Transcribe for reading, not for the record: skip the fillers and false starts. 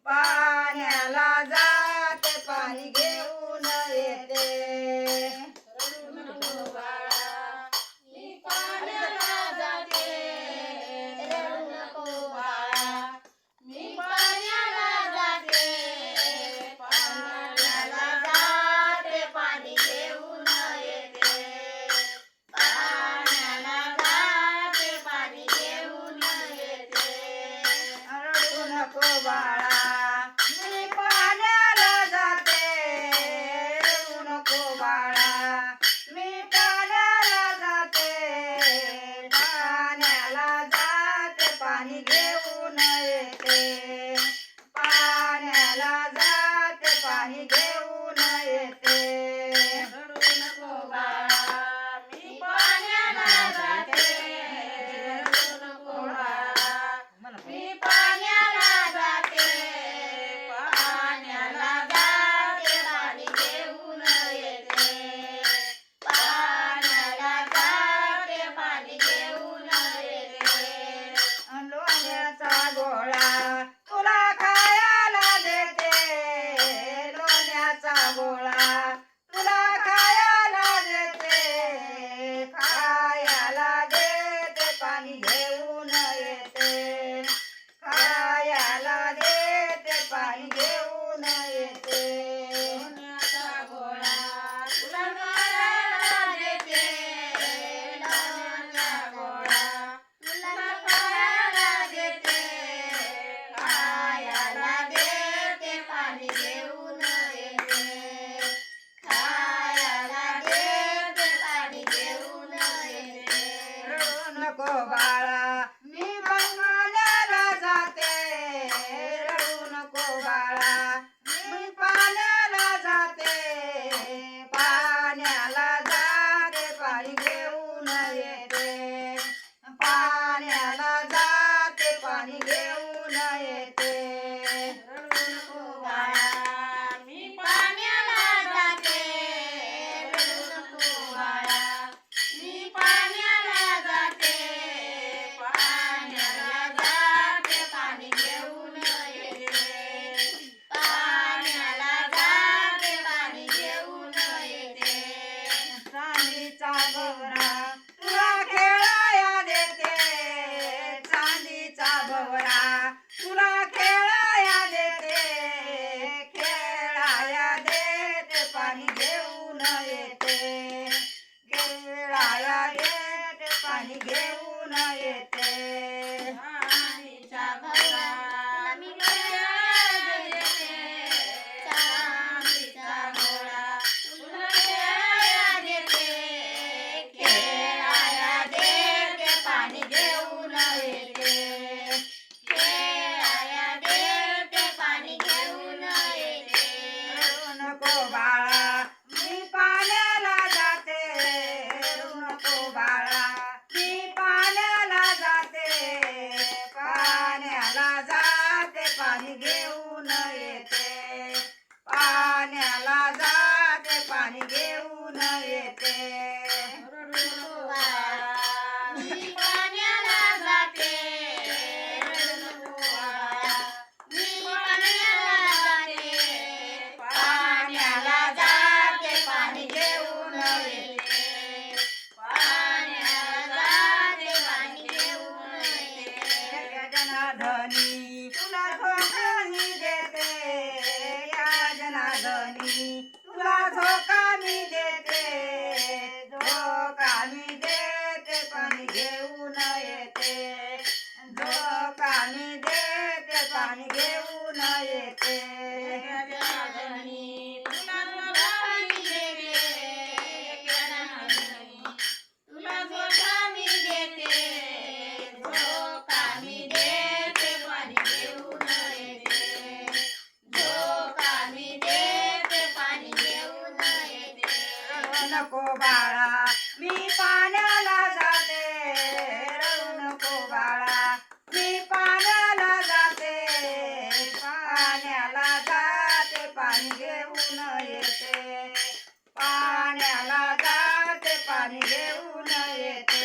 पाण्याला जाते पाणी घेऊन येते रडू नको बाळा मी पाण्याला जाते रडू नको बाळा मी पाण्याला जाते पाण्याला जाते पाणी घेऊन येते पाण्याला जाते पाणी घेऊन येते रडू नको बाळा मी पाण्याला जाते रडू नको बाळा मी पाण्याला जाते पाण्याला जाते पाणी घेऊन येते पाण्याला जाते पाणी घेऊन येते रडू नको बाळा मी पाण्याला जाते रडू नको बाळा मी पाण्याला जाते पाण्याला जाते पाणी घेऊन येते पाण्याला जाते पाणी घेऊन येते लोण्याचा गोळा तुला खायला देते लोण्याचा गोळा तुला खायला देते खायला देते पाणी घेऊन येते खायला देते पाणी घेऊन येते लोण्याचा गोळा तुला खायला देते लोण्याचा गोळा तुला खायला देते खायला देते पाणी घेऊन येते खायला देते पाणी घेऊन येते रडू नको बाळा मी पाण्याला जाते रडू नको बाळा मी पाण्याला जाते पाण्याला जाते पाणी घेऊन येते पाण्याला जाते पाणी घेऊन येते रडू नको बाळा मी पाण्याला जाते रडू नको बाळा मी पाण्याला जाते पाण्याला जाते पाणी घेऊन येते पाण्याला जाते पाणी घेऊन येते चांदीचा भवरा तुला खेळाया देते चांदीचा भवरा तुला खेळाया देते खेळाया देते पाणी घेऊन येते खेळाया देते पाणी घेऊन येते चांदीचा भवरा मी खेळायला देते चांदीचा घोडा तुला खेळायला देते खेळायला देते पाणी घेऊन येते खेळायला देते पाणी घेऊन येते रडू नको बाळा मी पाण्याला जाते रडू नको बाळा मी पाण्याला जाते पाण्याला जाते पाणी घेऊन येते पाण्याला जाते पाणी घेऊन येते रडू नको बाळा मी पाण्याला जाते रडू नको बाळा मी पाण्याला जाते पाण्याला जाते पाणी घेऊन येते पाण्याला जाते पाणी घेऊन येते जनार्दनी तुला धोका मी देते या जनार्दनी तुला धोका मी देते धोका मी देते पाणी घेऊन येते धोका मी देते पाणी घेऊन येते जनार्दनी तुला धोका मी देते जनार्दनी तुला धोका मी देते धोका मी देते पाणी घेऊन येते धोका मी देते पाणी घेऊन येते रडू नको बाळा मी पाण्याला जाते रडू नको बाळा मी पाण्याला जाते पाण्याला जाते पाणी घेऊन येते पाण्याला जाते पाणी घेऊन येते